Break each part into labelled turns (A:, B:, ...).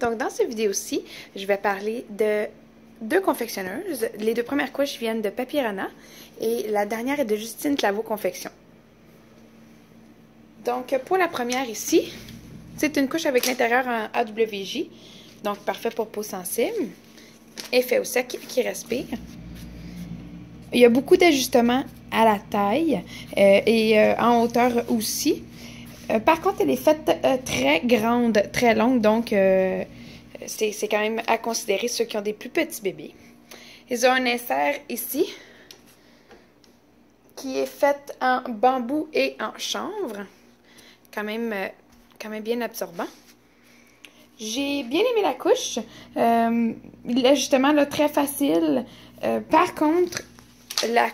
A: Donc, dans cette vidéo-ci, je vais parler de deux confectionneuses. Les deux premières couches viennent de Papyrana et la dernière est de Justine Claveau Confection. Donc, pour la première ici, c'est une couche avec l'intérieur en AWJ, donc parfait pour peau sensible, effet au sec qui respire. Il y a beaucoup d'ajustements à la taille et en hauteur aussi. Par contre, elle est faite très grande, très longue, donc c'est quand même à considérer ceux qui ont des plus petits bébés. Ils ont un insert ici qui est fait en bambou et en chanvre, quand même bien absorbant. J'ai bien aimé la couche, l'ajustement là très facile. Par contre, la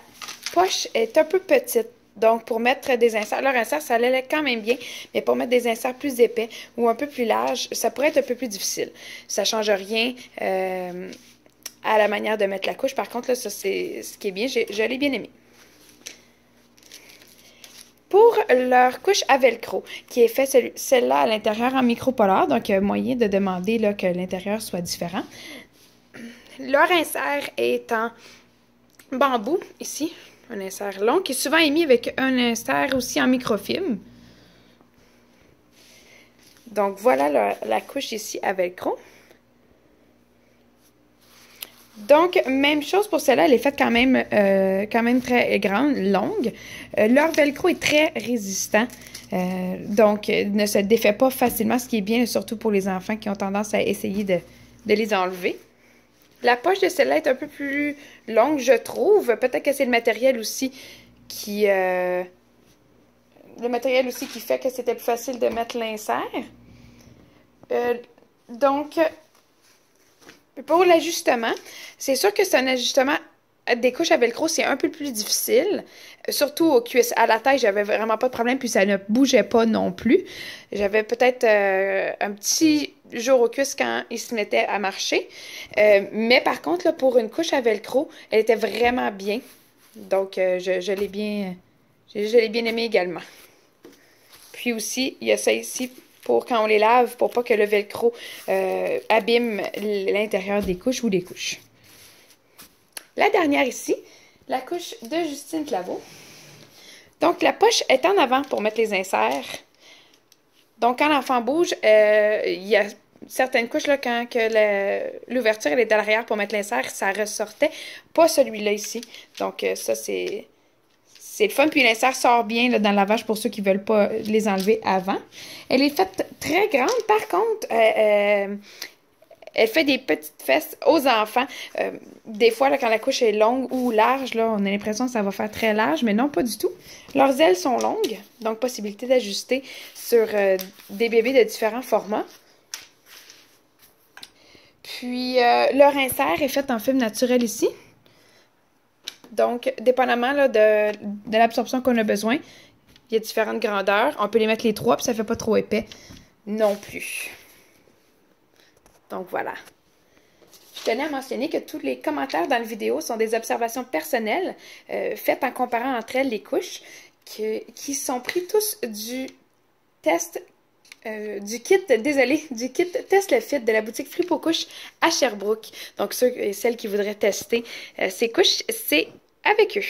A: poche est un peu petite. Donc, pour mettre des inserts, leur insert, ça allait quand même bien, mais pour mettre des inserts plus épais ou un peu plus larges, ça pourrait être un peu plus difficile. Ça ne change rien à la manière de mettre la couche. Par contre, là, ça, c'est ce qui est bien. Je l'ai bien aimé. Pour leur couche à velcro, qui est fait celle-là à l'intérieur en micropolaire, donc moyen de demander là, que l'intérieur soit différent. Leur insert est en bambou, ici. Un insert long qui est souvent émis avec un insert aussi en microfilm. Donc, voilà la couche ici à velcro. Donc, même chose pour celle-là, elle est faite quand même très grande, longue. Leur velcro est très résistant, donc ne se défait pas facilement, ce qui est bien, surtout pour les enfants qui ont tendance à essayer de les enlever. La poche de celle-là est un peu plus longue, je trouve. Peut-être que c'est le matériel aussi qui fait que c'était plus facile de mettre l'insert. Donc, pour l'ajustement, c'est sûr que c'est un ajustement des couches à velcro, c'est un peu plus difficile. Surtout aux cuisses. À la taille, j'avais vraiment pas de problème, puis ça ne bougeait pas non plus. J'avais peut-être un petit jour aux cuisses quand il se mettait à marcher. Mais par contre, là, pour une couche à velcro, elle était vraiment bien. Donc, je l'ai bien aimé également. Puis aussi, il y a ça ici pour quand on les lave, pour pas que le velcro abîme l'intérieur des couches ou des couches. La dernière ici, la couche de Justine Claveau. Donc, la poche est en avant pour mettre les inserts. Donc, quand l'enfant bouge, il y a certaines couches, là, quand l'ouverture est à l'arrière pour mettre l'insert, ça ressortait. Pas celui-là ici. Donc, ça, c'est le fun. Puis, l'insert sort bien là, dans le lavage pour ceux qui ne veulent pas les enlever avant. Elle est faite très grande. Par contre, elle fait des petites fesses aux enfants. Des fois, là, quand la couche est longue ou large, là, on a l'impression que ça va faire très large, mais non, pas du tout. Leurs ailes sont longues, donc possibilité d'ajuster sur des bébés de différents formats. Puis, leur insert est fait en film naturel ici. Donc, dépendamment là, de l'absorption qu'on a besoin, il y a différentes grandeurs. On peut les mettre les trois, puis ça ne fait pas trop épais non plus. Donc, voilà. Je tenais à mentionner que tous les commentaires dans la vidéo sont des observations personnelles faites en comparant entre elles les couches qui sont pris tous du test, du kit Test le Fit de la boutique Fripeaux Couches à Sherbrooke. Donc, ceux et celles qui voudraient tester ces couches, c'est avec eux.